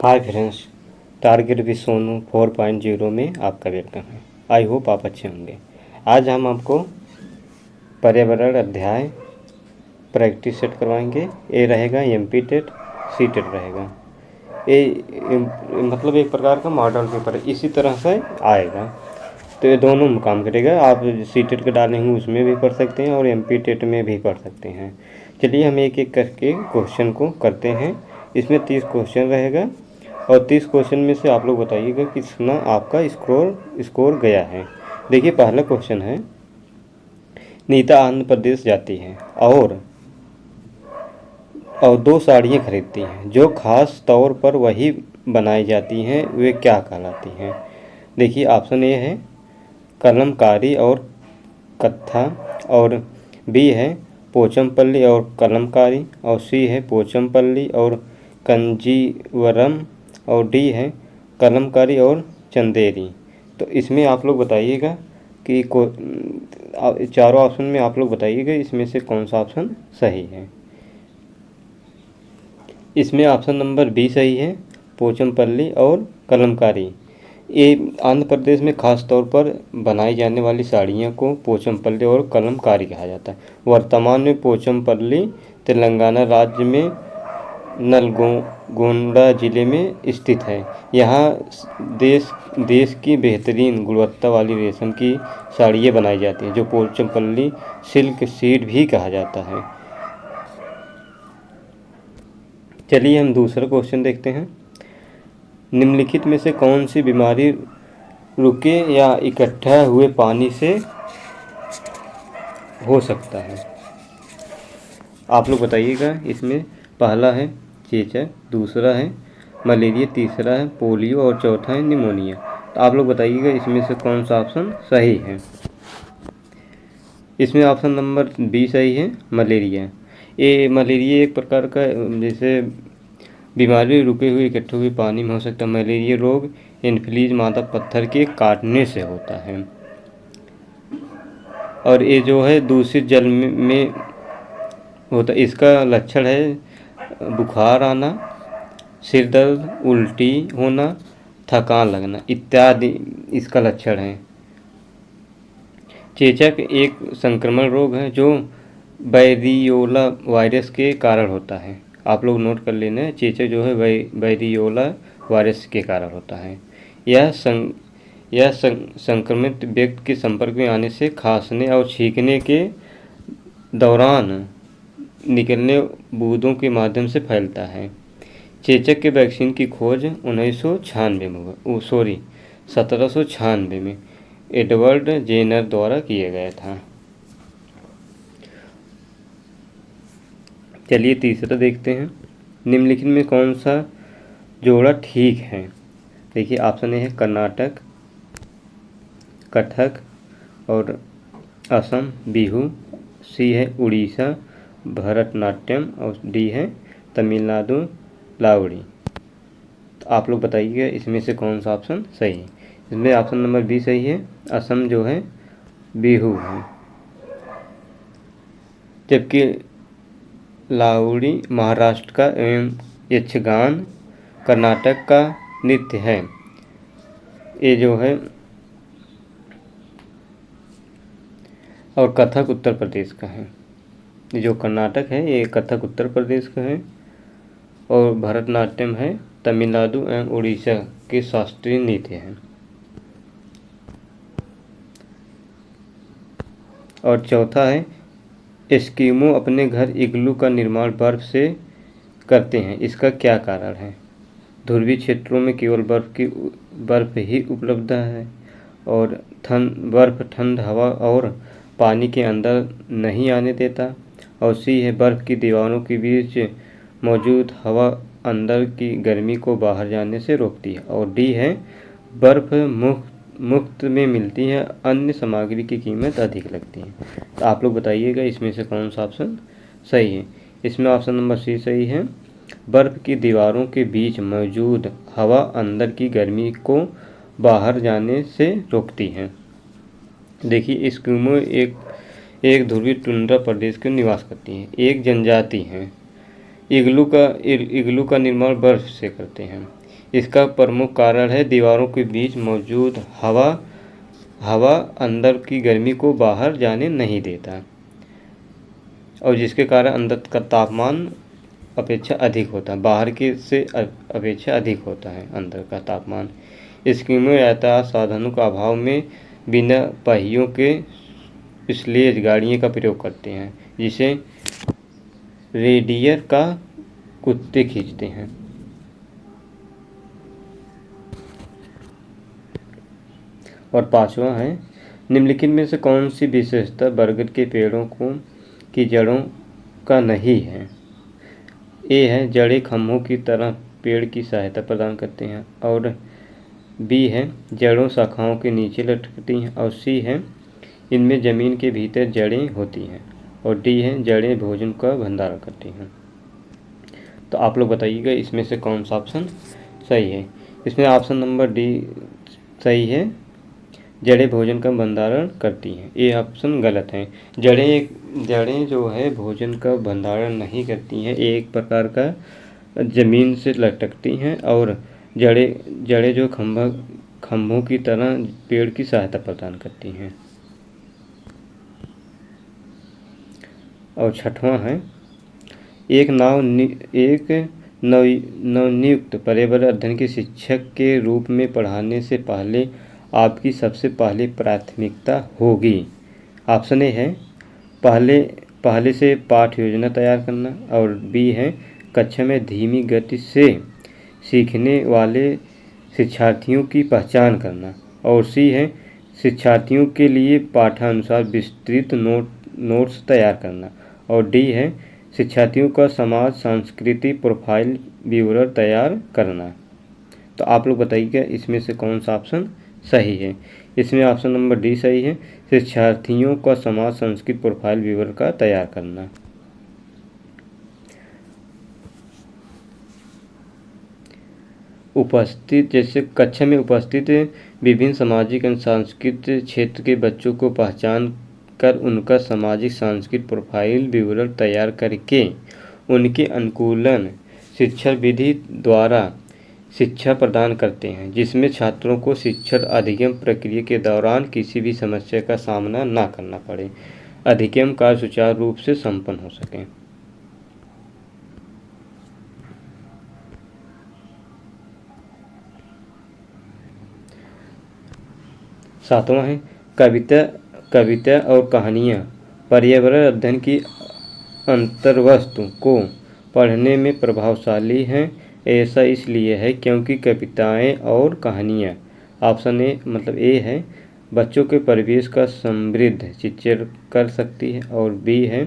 Hi friends, target with Sonu 4.0 में आपका welcome है। आई होप आप अच्छे होंगे। आज हम आपको पर्यावरण अध्याय प्रैक्टिस सेट करवाएंगे। ए रहेगा एमपी टेट, सी टेट रहेगा। मतलब एक प्रकार का मॉडल पेपर इसी तरह से आएगा, तो ये दोनों में काम करेगा। आप सी टेट का डालेंगे उसमें भी पढ़ सकते हैं और एमपी टेट में भी पढ़ सकते हैं। चलिए हम एक एक करके क्वेश्चन को करते हैं। इसमें 30 क्वेश्चन रहेगा और 30 क्वेश्चन में से आप लोग बताइएगा कितना आपका स्कोर गया है। देखिए पहला क्वेश्चन है, नीता आंध्र प्रदेश जाती है और 2 साड़ियाँ खरीदती हैं जो खास तौर पर वही बनाई जाती हैं, वे क्या कहलाती हैं। देखिए ऑप्शन ए है कलमकारी और कत्था, और बी है पोचमपल्ली और कलमकारी, और सी है पोचमपल्ली और कंजीवरम, और डी है कलमकारी और चंदेरी। तो इसमें आप लोग बताइएगा कि चारों ऑप्शन में आप लोग बताइएगा इसमें से कौन सा ऑप्शन सही है। इसमें ऑप्शन नंबर बी सही है, पोचमपल्ली और कलमकारी। ये आंध्र प्रदेश में खास तौर पर बनाई जाने वाली साड़ियों को पोचमपल्ली और कलमकारी कहा जाता है। वर्तमान में पोचमपल्ली तेलंगाना राज्य में नलगोंडा जिले में स्थित है। यहाँ देश की बेहतरीन गुणवत्ता वाली रेशम की साड़ियाँ बनाई जाती हैं जो पोचमपल्ली सिल्क सीड भी कहा जाता है। चलिए हम दूसरा क्वेश्चन देखते हैं। निम्नलिखित में से कौन सी बीमारी रुके या इकट्ठा हुए पानी से हो सकता है। आप लोग बताइएगा। इसमें पहला है चेचक, दूसरा है मलेरिया, तीसरा है पोलियो और चौथा है निमोनिया। तो आप लोग बताइएगा इसमें से कौन सा ऑप्शन सही है। इसमें ऑप्शन नंबर बी सही है, मलेरिया। ये मलेरिया एक प्रकार का जैसे बीमारी रुके हुए इकट्ठे हुए पानी में हो सकता है। मलेरिया रोग एनफ्लूएंजा मादा पत्थर के काटने से होता है और ये जो है दूषित जल में होता है। इसका लक्षण है बुखार आना, सिर दर्द, उल्टी होना, थकान लगना इत्यादि इसका लक्षण है। चेचक एक संक्रमण रोग है जो वायरियोला वायरस के कारण होता है। आप लोग नोट कर लेना, चेचक जो है वायरियोला वायरस के कारण होता है। यह संक्रमित व्यक्ति के संपर्क में आने से खांसने और छींकने के दौरान निकलने बूंदों के माध्यम से फैलता है। चेचक के वैक्सीन की खोज 1796 में एडवर्ड जेनर द्वारा किया गया था। चलिए तीसरा देखते हैं। निम्नलिखित में कौन सा जोड़ा ठीक है। देखिए ऑप्शन ए है कर्नाटक, कथक और असम बिहू, सी है उड़ीसा भरतनाट्यम और डी है तमिलनाडु लावड़ी। तो आप लोग बताइएगा इसमें से कौन सा ऑप्शन सही है। इसमें ऑप्शन नंबर बी सही है, असम जो है बिहू है, जबकि लावड़ी महाराष्ट्र का एवं यक्षगान कर्नाटक का नृत्य है। ये जो है और कथक उत्तर प्रदेश का है। जो कर्नाटक है ये कथक उत्तर प्रदेश का है और भरतनाट्यम है तमिलनाडु एवं उड़ीसा के शास्त्रीय नृत्य हैं। और चौथा है एस्किमो अपने घर इग्लू का निर्माण बर्फ से करते हैं, इसका क्या कारण है। ध्रुवीय क्षेत्रों में केवल बर्फ ही उपलब्ध है और बर्फ ठंड हवा और पानी के अंदर नहीं आने देता। और सी है बर्फ़ की दीवारों के बीच मौजूद हवा अंदर की गर्मी को बाहर जाने से रोकती है। और डी है बर्फ़ मुफ्त में मिलती है, अन्य सामग्री की कीमत अधिक लगती है। तो आप लोग बताइएगा इसमें से कौन सा ऑप्शन सही है। इसमें ऑप्शन नंबर सी सही है, बर्फ़ की दीवारों के बीच मौजूद हवा अंदर की गर्मी को बाहर जाने से रोकती है। देखिए एस्किमो एक ध्रुवीय टुंड्रा प्रदेश के निवास करती हैं। एक जनजाति है। इग्लू का निर्माण बर्फ से करते हैं। इसका प्रमुख कारण है दीवारों के बीच मौजूद हवा अंदर की गर्मी को बाहर जाने नहीं देता और जिसके कारण अंदर का तापमान अपेक्षा अधिक होता है, बाहर के से अपेक्षा अधिक होता है अंदर का तापमान। एस्किमो यातायात साधनों का अभाव में बिना पहियों के स्लेज गाड़ियों का प्रयोग करते हैं, जिसे रेडियर का कुत्ते खींचते हैं। और पांचवा है, निम्नलिखित में से कौन सी विशेषता बरगद के पेड़ों की जड़ों का नहीं है? ए है, जड़ें खंभों की तरह पेड़ की सहायता प्रदान करते हैं, और बी है, जड़ों शाखाओं के नीचे लटकती हैं, और सी है, इनमें ज़मीन के भीतर जड़ें होती हैं, और डी है, जड़ें भोजन का भंडारण करती हैं। तो आप लोग बताइएगा इसमें से कौन सा ऑप्शन सही है। इसमें ऑप्शन नंबर डी सही है, जड़ें भोजन का भंडारण करती हैं। ये ऑप्शन गलत है। जड़ें जो है भोजन का भंडारण नहीं करती हैं, एक प्रकार का ज़मीन से लटकती हैं, और जड़ें जो खंभों की तरह पेड़ की सहायता प्रदान करती हैं। और छठवां है, एक नवनियुक्त पर्यावरण अध्ययन के शिक्षक के रूप में पढ़ाने से पहले आपकी सबसे पहली प्राथमिकता होगी। ऑप्शन ए है, पहले से पाठ योजना तैयार करना, और बी है, कक्षा में धीमी गति से सीखने वाले शिक्षार्थियों की पहचान करना, और सी है, शिक्षार्थियों के लिए पाठानुसार विस्तृत नोट्स तैयार करना, और डी है, शिक्षार्थियों का समाज संस्कृति प्रोफाइल विवरण तैयार करना। तो आप लोग बताइएगा इसमें से कौन सा ऑप्शन सही है। इसमें ऑप्शन नंबर डी सही है, शिक्षार्थियों का समाज संस्कृति प्रोफाइल विवरण का तैयार करना। उपस्थित, जैसे कक्षा में उपस्थित विभिन्न सामाजिक एवं सांस्कृतिक क्षेत्र के बच्चों को पहचान कर उनका सामाजिक सांस्कृतिक प्रोफाइल विवरण तैयार करके उनके अनुकूलन शिक्षा विधि द्वारा शिक्षा प्रदान करते हैं, जिसमें छात्रों को शिक्षण अधिगम प्रक्रिया के दौरान किसी भी समस्या का सामना न करना पड़े, अधिगम कार्य सुचारू रूप से संपन्न हो सके। सातवां है, कविता और कहानियाँ पर्यावरण अध्ययन की अंतर्वस्तु को पढ़ने में प्रभावशाली हैं। ऐसा इसलिए है क्योंकि कविताएं और कहानियाँ, ऑप्शन ए मतलब ए है, बच्चों के परिवेश का समृद्ध चित्रण कर सकती है, और बी है,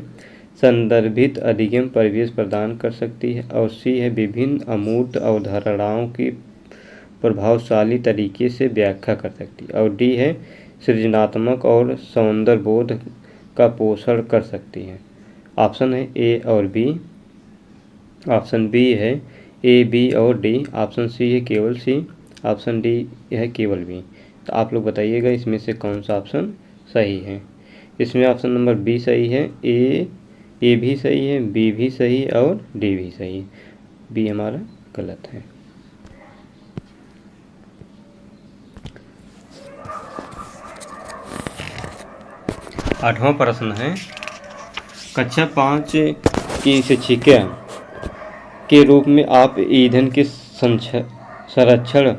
संदर्भित अधिगम परिवेश प्रदान कर सकती है, और सी है, विभिन्न अमूर्त अवधारणाओं की प्रभावशाली तरीके से व्याख्या कर सकती है, और डी है, सृजनात्मक और सौंदर्यबोध का पोषण कर सकती है। ऑप्शन है ए और बी, ऑप्शन बी है ए, बी और डी, ऑप्शन सी है केवल सी, ऑप्शन डी है केवल बी। तो आप लोग बताइएगा इसमें से कौन सा ऑप्शन सही है। इसमें ऑप्शन नंबर बी सही है, ए भी सही है, बी भी सही है, और डी भी सही है। बी हमारा गलत है। आठवां प्रश्न है, कक्षा 5 की शिक्षिका के रूप में आप ईंधन के संरक्षण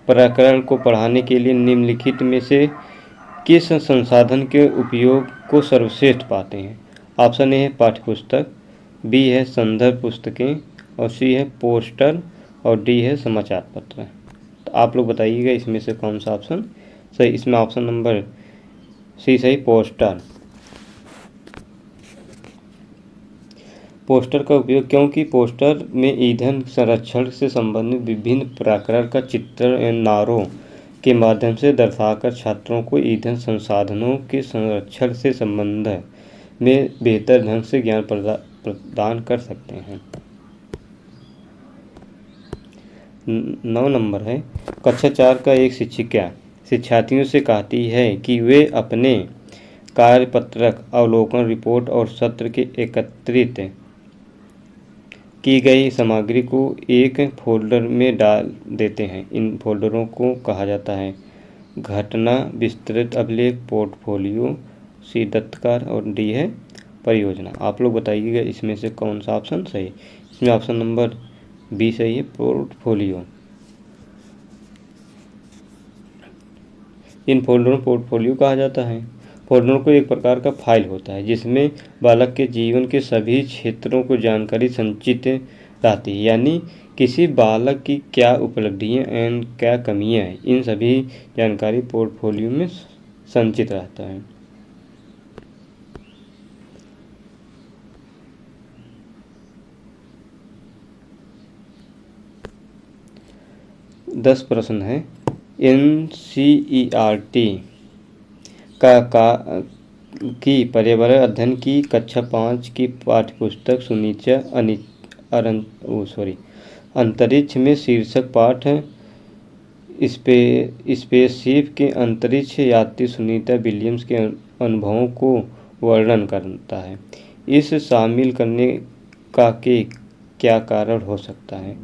प्रकरण को पढ़ाने के लिए निम्नलिखित में से किस संसाधन के उपयोग को सर्वश्रेष्ठ पाते हैं? ऑप्शन ए है पाठ्यपुस्तक, बी है संदर्भ पुस्तकें, और सी है पोस्टर, और डी है समाचार पत्र। तो आप लोग बताइएगा इसमें से कौन सा ऑप्शन सही। इसमें ऑप्शन नंबर सी सही, पोस्टर। पोस्टर का उपयोग क्योंकि पोस्टर में ईंधन संरक्षण से संबंधित विभिन्न प्रकार का चित्र नारों के माध्यम से दर्शाकर छात्रों को ईंधन संसाधनों के संरक्षण से संबंध में बेहतर ढंग से ज्ञान प्रदान कर सकते हैं। 9 नंबर है, कक्षा 4 का एक शिक्षिका शिक्षार्थियों से कहती है कि वे अपने कार्यपत्रक, अवलोकन रिपोर्ट और सत्र के एकत्रित की गई सामग्री को एक फ़ोल्डर में डाल देते हैं। इन फ़ोल्डरों को कहा जाता है घटना, विस्तृत अभिलेख, पोर्टफोलियो, सी दत्तकार और डी है परियोजना। आप लोग बताइएगा इसमें से कौन सा ऑप्शन सही है। इसमें ऑप्शन नंबर बी सही है, पोर्टफोलियो। इन फोल्डरों पोर्टफोलियो कहा जाता है। फोल्डरों को एक प्रकार का फाइल होता है जिसमें बालक के जीवन के सभी क्षेत्रों को जानकारी संचित रहती है, यानी किसी बालक की क्या उपलब्धियां एंड क्या कमियां हैं, इन सभी जानकारी पोर्टफोलियो में संचित रहता है। दस प्रश्न है। NCERT की पर्यावरण अध्ययन की कक्षा 5 की पाठ्यपुस्तक सुनिश्चय अंतरिक्ष में शीर्षक पाठ स्पेसशिप के अंतरिक्ष यात्री सुनीता विलियम्स के अनुभवों को वर्णन करता है। इस शामिल करने का के क्या कारण हो सकता है।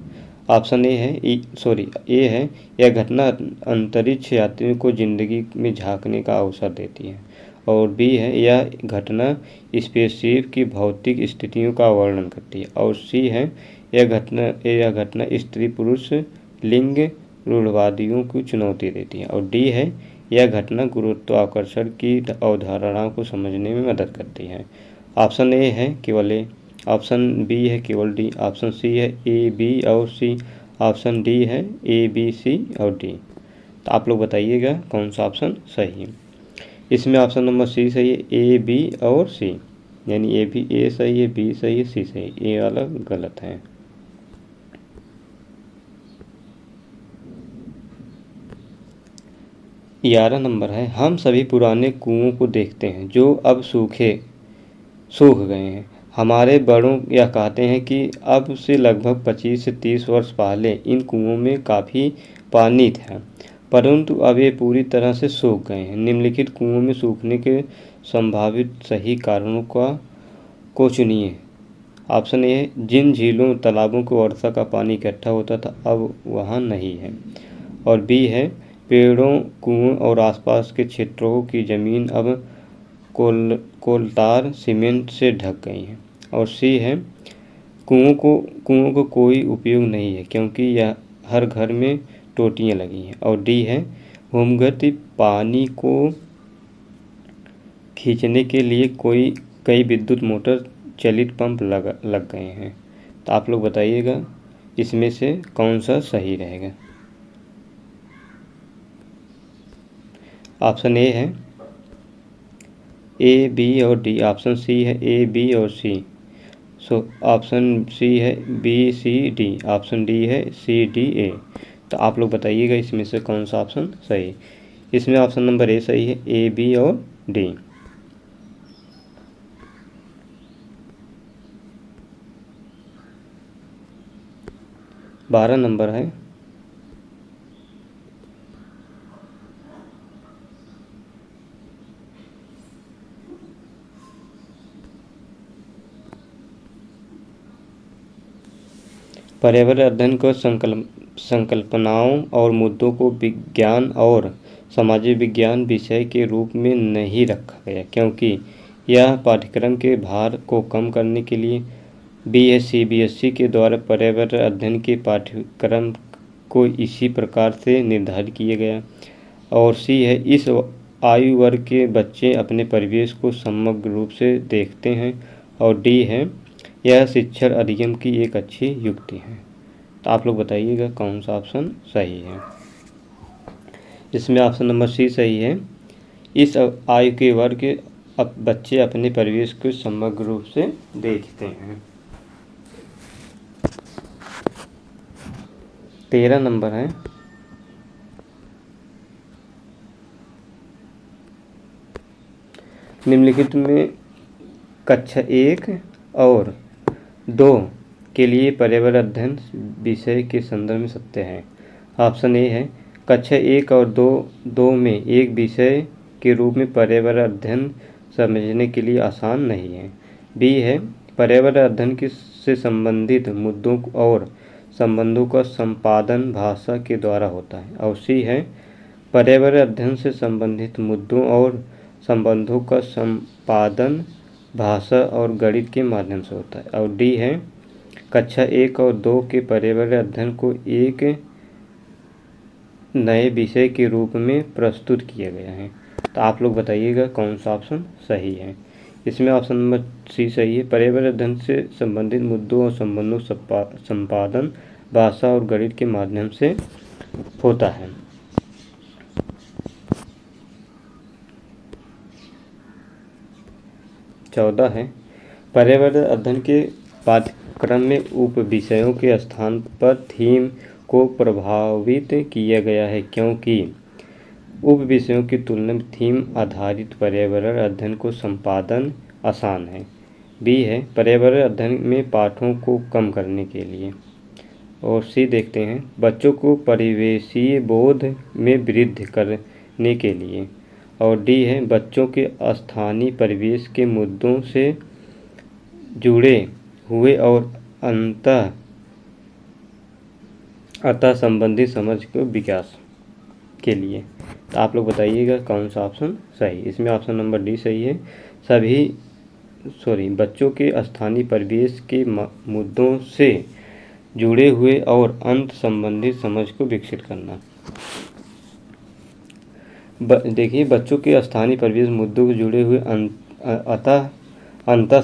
ऑप्शन ए है यह घटना अंतरिक्ष यात्रियों को जिंदगी में झांकने का अवसर देती है, और बी है यह घटना स्पेसशिप की भौतिक स्थितियों का वर्णन करती है, और सी है यह घटना स्त्री पुरुष लिंग रूढ़वादियों को चुनौती देती है, और डी है यह घटना गुरुत्वाकर्षण की अवधारणाओं को समझने में मदद करती है। ऑप्शन ए है केवल ए, ऑप्शन बी है केवल डी, ऑप्शन सी है ए बी और सी, ऑप्शन डी है ए बी सी और डी। तो आप लोग बताइएगा कौन सा ऑप्शन सही है। इसमें ऑप्शन नंबर सी सही है, ए बी और सी, यानी ए सही है, बी सही है, सी सही है, ए वाला गलत है। ग्यारह नंबर है, हम सभी पुराने कुओं को देखते हैं जो अब सूख गए हैं। हमारे बड़ों यह कहते हैं कि अब से लगभग 25 से 30 वर्ष पहले इन कुओं में काफ़ी पानी था, परंतु अब ये पूरी तरह से सूख गए हैं। निम्नलिखित कुओं में सूखने के संभावित सही कारणों को चुनिए। ऑप्शन ए है जिन झीलों तालाबों को वर्षा का पानी इकट्ठा होता था अब वहाँ नहीं है, और बी है पेड़ों, कुओं और आसपास के क्षेत्रों की ज़मीन अब कोलतार सीमेंट से ढक गई है, और सी है कुओं को कोई उपयोग नहीं है क्योंकि यह हर घर में टोटियाँ लगी हैं, और डी है भूमिगत पानी को खींचने के लिए कई विद्युत मोटर चलित पंप लग गए हैं। तो आप लोग बताइएगा इसमें से कौन सा सही रहेगा। ऑप्शन ए है ए बी और डी, ऑप्शन सी है ए बी और सी, ऑप्शन सी है b c d, option d है सी डी ए। तो आप लोग बताइएगा इसमें से कौन सा ऑप्शन सही है। इसमें ऑप्शन नंबर ए सही है, ए बी और डी। 12 नंबर है, पर्यावरण अध्ययन को संकल्पनाओं और मुद्दों को विज्ञान और सामाजिक विज्ञान विषय के रूप में नहीं रखा गया क्योंकि यह पाठ्यक्रम के भार को कम करने के लिए CBSE के द्वारा पर्यावरण अध्ययन के पाठ्यक्रम को इसी प्रकार से निर्धारित किया गया, और सी है इस आयु वर्ग के बच्चे अपने परिवेश को समग्र रूप से देखते हैं, और डी है यह शिक्षण अधिगम की एक अच्छी युक्ति है। तो आप लोग बताइएगा कौन सा ऑप्शन सही है। इसमें ऑप्शन नंबर सी सही है, इस आयु के वर्ग के बच्चे अपने परिवेश को समग्र रूप से देखते हैं। 13 नंबर है, निम्नलिखित में कक्षा 1 और 2 के लिए पर्यावरण अध्ययन विषय के संदर्भ में सत्य है। ऑप्शन ए है कक्षा 1 और 2 में एक विषय के रूप में पर्यावरण अध्ययन समझने के लिए आसान नहीं है। बी है पर्यावरण अध्ययन से संबंधित मुद्दों और संबंधों का संपादन भाषा के द्वारा होता है। और सी है पर्यावरण अध्ययन से संबंधित मुद्दों और संबंधों का संपादन भाषा और गणित के माध्यम से होता है। और डी है कक्षा 1 और 2 के पर्यावरण अध्ययन को एक नए विषय के रूप में प्रस्तुत किया गया है। तो आप लोग बताइएगा कौन सा ऑप्शन सही है। इसमें ऑप्शन नंबर सी सही है, पर्यावरण अध्ययन से संबंधित मुद्दों और संबंधों संपादन भाषा और गणित के माध्यम से होता है। चौदह है पर्यावरण अध्ययन के पाठ्यक्रम में उप विषयों के स्थान पर थीम को प्रभावित किया गया है क्योंकि उप विषयों की तुलना में थीम आधारित पर्यावरण अध्ययन को संपादन आसान है। बी है पर्यावरण अध्ययन में पाठों को कम करने के लिए। और सी देखते हैं बच्चों को परिवेशीय बोध में वृद्धि करने के लिए। और डी है बच्चों के स्थानीय परिवेश के मुद्दों से जुड़े हुए और अतः संबंधित समझ के विकास के लिए। तो आप लोग बताइएगा कौन सा ऑप्शन सही। इसमें ऑप्शन नंबर डी सही है, बच्चों के स्थानीय परिवेश के मुद्दों से जुड़े हुए और अंत संबंधित समझ को विकसित करना। देखिए बच्चों के स्थानीय परिवेश मुद्दों से जुड़े हुए अतः अंतर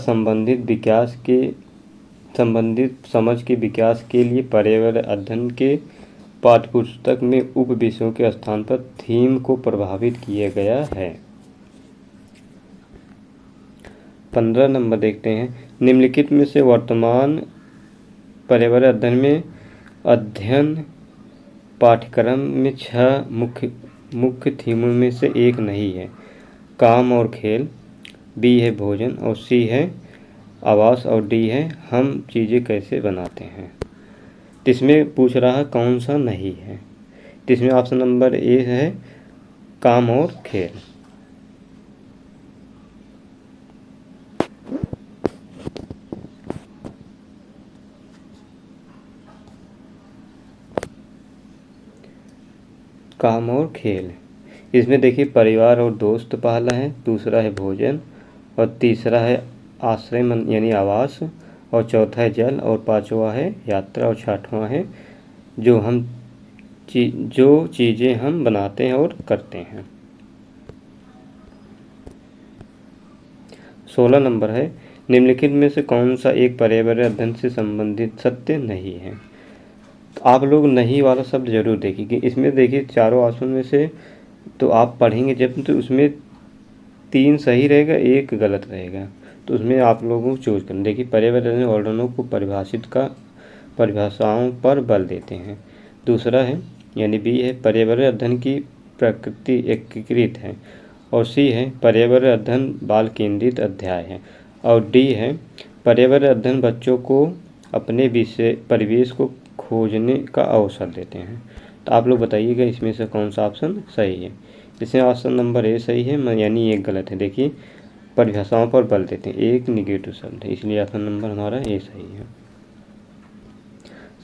संबंधित समझ के विकास के लिए पर्यावरण अध्ययन के पाठ्यपुस्तक में उप विषयों के स्थान पर थीम को प्रभावित किया गया है। 15 नंबर देखते हैं निम्नलिखित में से वर्तमान पर्यावरण अध्ययन पाठ्यक्रम में 6 मुख्य थीमों में से एक नहीं है। काम और खेल, बी है भोजन, और सी है आवास, और डी है हम चीज़ें कैसे बनाते हैं। इसमें पूछ रहा है कौन सा नहीं है। इसमें ऑप्शन नंबर ए है काम और खेल। काम और खेल, इसमें देखिए परिवार और दोस्त पहला है, दूसरा है भोजन, और तीसरा है आश्रय यानी आवास, और चौथा है जल, और पांचवा है यात्रा, और छठवां है जो चीज़ें हम बनाते हैं और करते हैं। 16 नंबर है निम्नलिखित में से कौन सा एक पर्यावरण अध्ययन से संबंधित सत्य नहीं है। तो आप लोग नहीं वाला शब्द जरूर देखिए। इसमें देखिए चारों ऑप्शन में से तो आप पढ़ेंगे जब तो उसमें 3 सही रहेगा, 1 गलत रहेगा, तो उसमें आप लोगों को चूज करना। देखिए पर्यावरण वर्णनों को परिभाषाओं पर बल देते हैं। दूसरा है यानी बी है पर्यावरण अध्ययन की प्रकृति एकीकृत है, और सी है पर्यावरण अध्ययन बाल केंद्रित अध्याय है, और डी है पर्यावरण अध्ययन बच्चों को अपने परिवेश को खोजने का अवसर देते हैं। तो आप लोग बताइएगा इसमें से कौन सा ऑप्शन सही है। इसमें ऑप्शन नंबर ए सही है, यानी 1 गलत है। देखिए परिभाषाओं पर बल देते हैं, 1 निगेटिव शब्द है, इसलिए ऑप्शन नंबर हमारा ए सही है।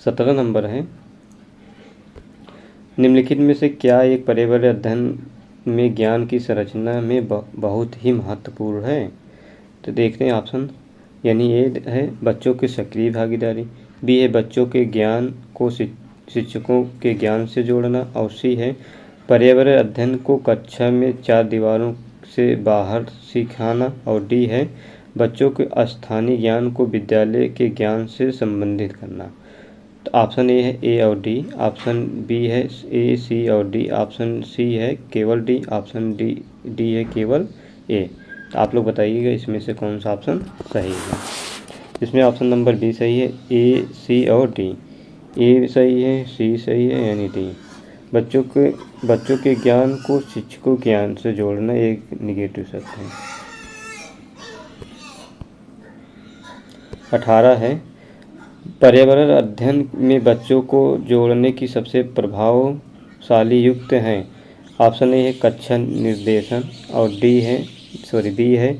17 नंबर है निम्नलिखित में से क्या एक पर्यावरण अध्ययन में ज्ञान की संरचना में बहुत ही महत्वपूर्ण है। तो देखते हैं ऑप्शन, यानी ए है बच्चों की सक्रिय भागीदारी, बी है बच्चों के ज्ञान को शिक्षकों के ज्ञान से जोड़ना, और सी है पर्यावरण अध्ययन को कक्षा में 4 दीवारों से बाहर सिखाना, और डी है बच्चों के स्थानीय ज्ञान को विद्यालय के ज्ञान से संबंधित करना। तो ऑप्शन ए है ए और डी, ऑप्शन बी है ए सी और डी, ऑप्शन सी है केवल डी, ऑप्शन डी है केवल ए। तो आप लोग बताइएगा इसमें से कौन सा ऑप्शन सही है। इसमें ऑप्शन नंबर बी सही है, ए सी और डी। ए सही है, सी सही है, यानी डी बच्चों के ज्ञान को शिक्षकों के ज्ञान से जोड़ना एक निगेटिव शब्द है। 18 है पर्यावरण अध्ययन में बच्चों को जोड़ने की सबसे प्रभावशाली युक्त हैं। ऑप्शन ए है कक्षा निर्देशन, और बी है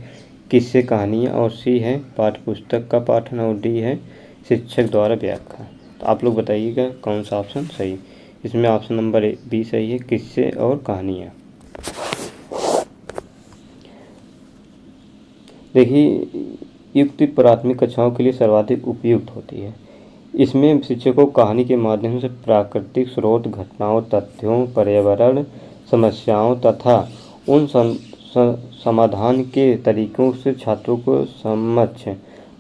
किस्से कहानियाँ, और सी है पाठ्यपुस्तक का पाठन, और डी है शिक्षक द्वारा व्याख्या। तो आप लोग बताइएगा कौन सा ऑप्शन सही। इसमें ऑप्शन नंबर बी सही है, किस्से और कहानियाँ। देखिए, युक्ति प्राथमिक कक्षाओं के लिए सर्वाधिक उपयुक्त होती है। इसमें शिक्षकों को कहानी के माध्यम से प्राकृतिक स्रोत, घटनाओं, तथ्यों, पर्यावरण समस्याओं तथा उन समाधान के तरीकों से छात्रों को समक्ष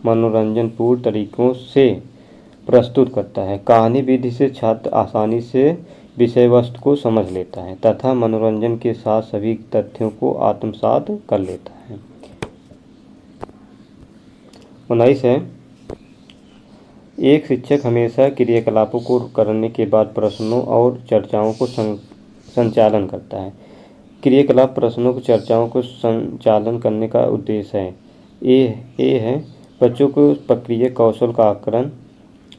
मनोरंजनपूर्ण तरीकों से प्रस्तुत करता है। कहानी विधि से छात्र आसानी से विषय वस्तु को समझ लेता है तथा मनोरंजन के साथ सभी तथ्यों को आत्मसात कर लेता है। 19 है, एक शिक्षक हमेशा क्रियाकलापों को करने के बाद प्रश्नों और चर्चाओं को संचालन करता है। क्रियाकलाप प्रश्नों को चर्चाओं को संचालन करने का उद्देश्य है। ए है बच्चों को प्रक्रिया कौशल का आकलन,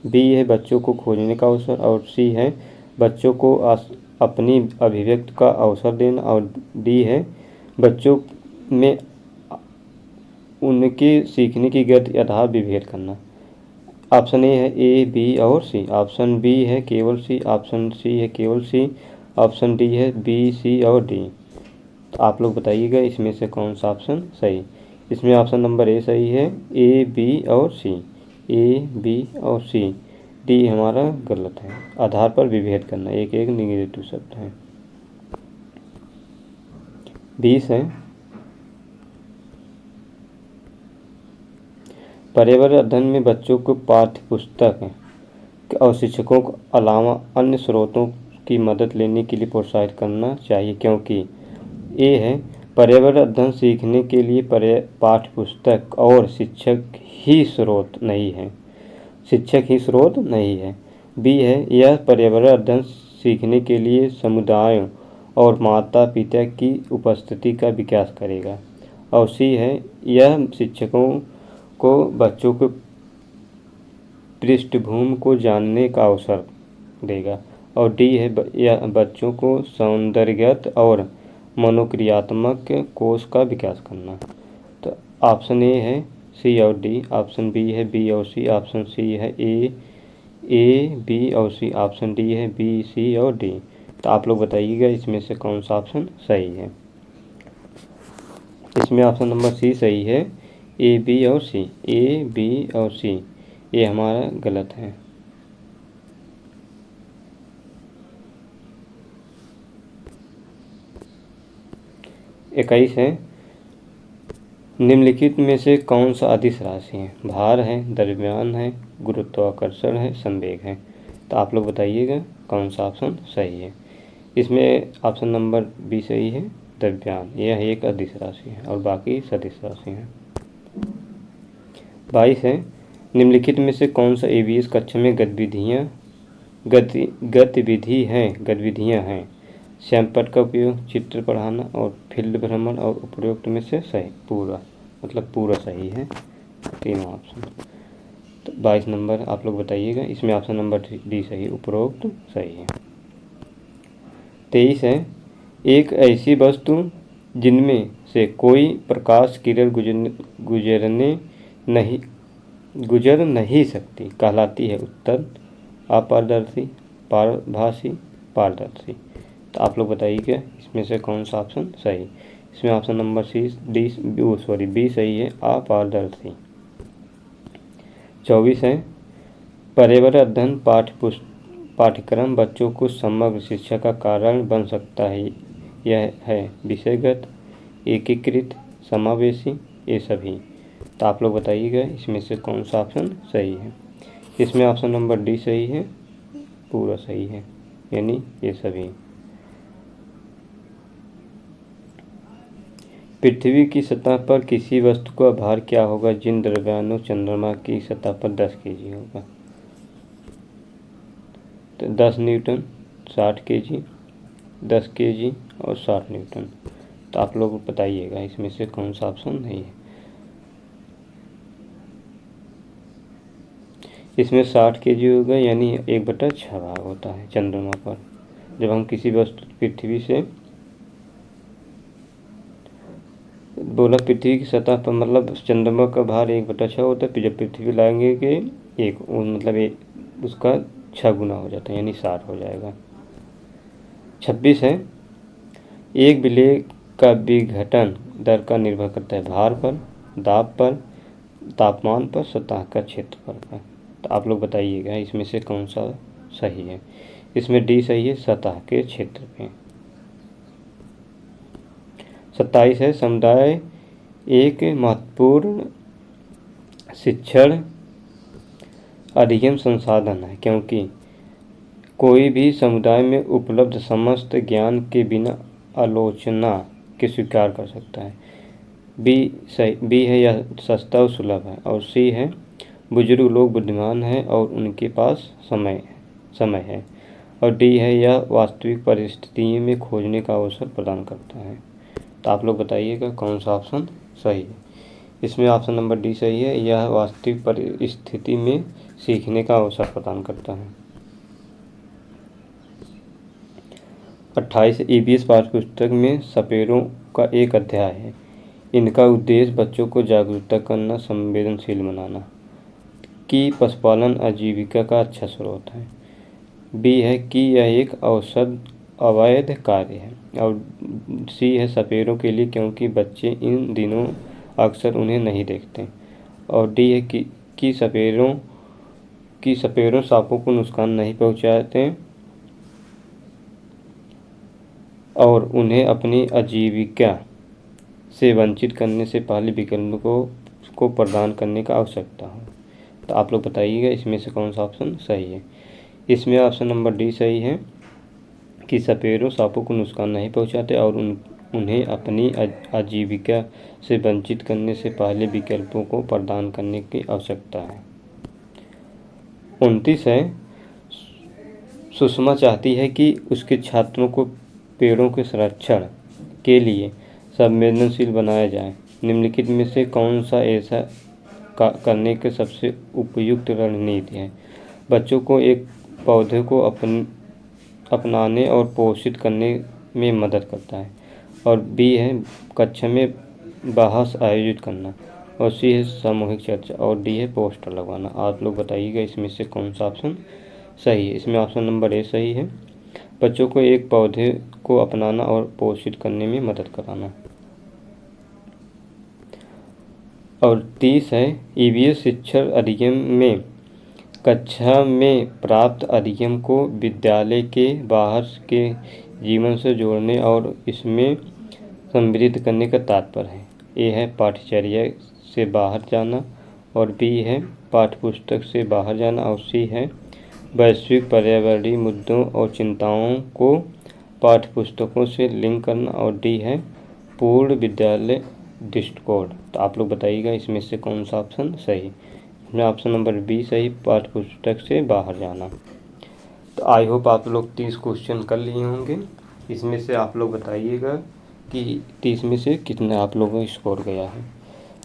बी है बच्चों को खोजने का अवसर, और सी है बच्चों को अपनी अभिव्यक्ति का अवसर देना, और डी है बच्चों में उनके सीखने की गति आधार विभेद करना। ऑप्शन ए बी और सी, ऑप्शन बी है केवल सी, ऑप्शन सी है केवल सी, ऑप्शन डी है बी, सी और डी। तो आप लोग बताइएगा इसमें से कौन सा ऑप्शन सही। इसमें ऑप्शन नंबर ए सही है, ए बी और सी, ए बी और सी। डी हमारा गलत है। आधार पर विभेद करना, एक एक निगेटिव शब्द है। 20 है, पर्यावरण अध्ययन में बच्चों को पाठ्य पुस्तक और शिक्षकों को अलावा अन्य स्रोतों की मदद लेने के लिए प्रोत्साहित करना चाहिए, क्योंकि ए है पर्यावरण अध्ययन सीखने के लिए पाठ्य पुस्तक और शिक्षक ही स्रोत नहीं है। बी है यह पर्यावरण अध्ययन सीखने के लिए समुदायों और माता पिता की उपस्थिति का विकास करेगा, और सी है यह शिक्षकों को बच्चों को पृष्ठभूमि को जानने का अवसर देगा, और डी है यह बच्चों को सौंदर्यगत और मनोक्रियात्मक कोष का विकास करना। तो ऑप्शन ए है सी और डी, ऑप्शन बी है बी और सी, ऑप्शन सी है ए बी और सी, ऑप्शन डी है बी, सी और डी। तो आप लोग बताइएगा इसमें से कौन सा ऑप्शन सही है। इसमें ऑप्शन नंबर सी सही है, ए बी और सी, ए बी और सी, ये हमारा गलत है। इक्कीस है, निम्नलिखित में से कौन सा अदिश राशि है। भार है, द्रव्यमान है, गुरुत्वाकर्षण है, संवेग है। तो आप लोग बताइएगा कौन सा ऑप्शन सही है। इसमें ऑप्शन नंबर बी सही है, द्रव्यमान, यह एक अदिश राशि है और बाकी सदिश राशि है। 22 है, निम्नलिखित में से कौन सा EVS कक्षा में गतिविधियाँ हैं। श्यामपट्ट का उपयोग, चित्र पढ़ाना और फील्ड भ्रमण, और उपरोक्त में से सही पूरा सही है तीनों ऑप्शन। तो 22 नंबर आप लोग बताइएगा। इसमें ऑप्शन नंबर डी सही, उपरोक्त सही है। 23 है, एक ऐसी वस्तु जिनमें से कोई प्रकाश किरण गुजर नहीं सकती कहलाती है। उत्तर अपारदर्शी, पारभासी, पारदर्शी। तो आप लोग बताइएगा इसमें से कौन सा ऑप्शन सही। इसमें ऑप्शन नंबर बी सही है, अपारदर्शी। 24 है, पर्यावरण अध्ययन पाठ्यक्रम बच्चों को समग्र शिक्षा का कारण बन सकता है। यह है विषयगत, एकीकृत, समावेशी, ये सभी। तो आप लोग बताइएगा इसमें से कौन सा ऑप्शन सही है। इसमें ऑप्शन नंबर डी सही है, पूरा सही है, यानी ये सभी। पृथ्वी की सतह पर किसी वस्तु का भार क्या होगा जिन द्रव्यमानों चंद्रमा की सतह पर 10 kg होगा। तो 10 न्यूटन, 60 kg, 10 kg और 60 न्यूटन। तो आप लोग बताइएगा इसमें से कौन सा ऑप्शन नहीं है। इसमें 60 kg होगा, यानी 1/6 भाग होता है चंद्रमा पर। जब हम किसी वस्तु पृथ्वी से बोला पृथ्वी की सतह पर, मतलब चंद्रमा का भार 1/6 होता है। फिर जब पृथ्वी लाएंगे कि 1 मतलब उसका 6 गुना हो जाता है, यानी 60 हो जाएगा। 26 है, एक विलेय का विघटन दर का निर्भर करता है भार पर, दाब पर, तापमान पर, सतह का क्षेत्रफल पर। तो आप लोग बताइएगा इसमें से कौन सा सही है। इसमें डी सही है, सतह के क्षेत्र पे। 27 है, समुदाय एक महत्वपूर्ण शिक्षण अधिगम संसाधन है, क्योंकि कोई भी समुदाय में उपलब्ध समस्त ज्ञान के बिना आलोचना के स्वीकार कर सकता है। बी है, यह सस्ता और सुलभ है। और सी है, बुजुर्ग लोग बुद्धिमान हैं और उनके पास समय है। और डी है, यह वास्तविक परिस्थितियों में खोजने का अवसर प्रदान करता है। तो आप लोग बताइएगा कौन सा ऑप्शन सही है। इसमें ऑप्शन नंबर डी सही है, यह वास्तविक परिस्थिति में सीखने का अवसर प्रदान करता है। 28 ईवीएस पाठ्यपुस्तक में सपेरों का एक अध्याय है। इनका उद्देश्य बच्चों को जागरूकता करना, संवेदनशील बनाना कि पशुपालन आजीविका का अच्छा स्रोत है। बी है कि यह एक अवैध कार्य है। और सी है, सपेरों के लिए, क्योंकि बच्चे इन दिनों अक्सर उन्हें नहीं देखते। और डी है कि सपेरों सांपों को नुकसान नहीं पहुंचाते और उन्हें अपनी आजीविका से वंचित करने से पहले विकल्प को प्रदान करने का आवश्यकता है। तो आप लोग बताइएगा इसमें से कौन सा ऑप्शन सही है। इसमें ऑप्शन नंबर डी सही है कि सपेरों सांपों को नुकसान नहीं पहुंचाते और उन्हें अपनी आजीविका से वंचित करने से पहले विकल्पों को प्रदान करने की आवश्यकता है। 29 है, सुषमा चाहती है कि उसके छात्रों को पेड़ों के संरक्षण के लिए संवेदनशील बनाया जाए। निम्नलिखित में से कौन सा ऐसा करने के सबसे उपयुक्त रणनीति है। बच्चों को एक पौधे को अपनाने और पोषित करने में मदद करता है। और बी है, कक्षा में बहस आयोजित करना। और सी है, सामूहिक चर्चा। और डी है, पोस्टर लगवाना। आप लोग बताइएगा इसमें से कौन सा ऑप्शन सही है। इसमें ऑप्शन नंबर ए सही है, बच्चों को एक पौधे को अपनाना और पोषित करने में मदद कराना। और 30 है, ईवीएस शिक्षण अधिगम में कक्षा में प्राप्त अधिगम को विद्यालय के बाहर के जीवन से जोड़ने और इसमें समृद्ध करने का तात्पर्य है। ए है, पाठ्यचर्या से बाहर जाना। और बी है, पाठ्यपुस्तक से बाहर जाना। और सी है, वैश्विक पर्यावरणीय मुद्दों और चिंताओं को पाठ्यपुस्तकों से लिंक करना। और डी है, पूर्ण विद्यालय दृष्टिकोण। तो आप लोग बताइएगा इसमें से कौन सा ऑप्शन सही। इसमें ऑप्शन नंबर बी सही, पाठ्यपुस्तक से बाहर जाना। तो आई होप आप लोग 30 क्वेश्चन कर लिए होंगे। इसमें से आप लोग बताइएगा कि 30 में से कितना आप लोगों का स्कोर गया है।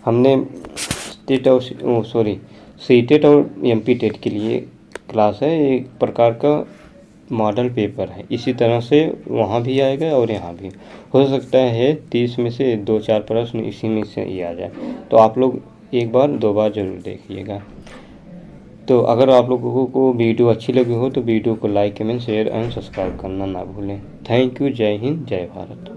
हमने सीटेट और एमपी टेट के लिए क्लास है, एक प्रकार का मॉडल पेपर है। इसी तरह से वहाँ भी आएगा और यहाँ भी हो सकता है 30 में से 2-4 प्रश्न इसी में से ही आ जाए। तो आप लोग एक बार 2 बार ज़रूर देखिएगा। तो अगर आप लोगों को वीडियो अच्छी लगी हो तो वीडियो को like, comment, share and subscribe करना ना भूलें। Thank you. जय हिंद, जय भारत।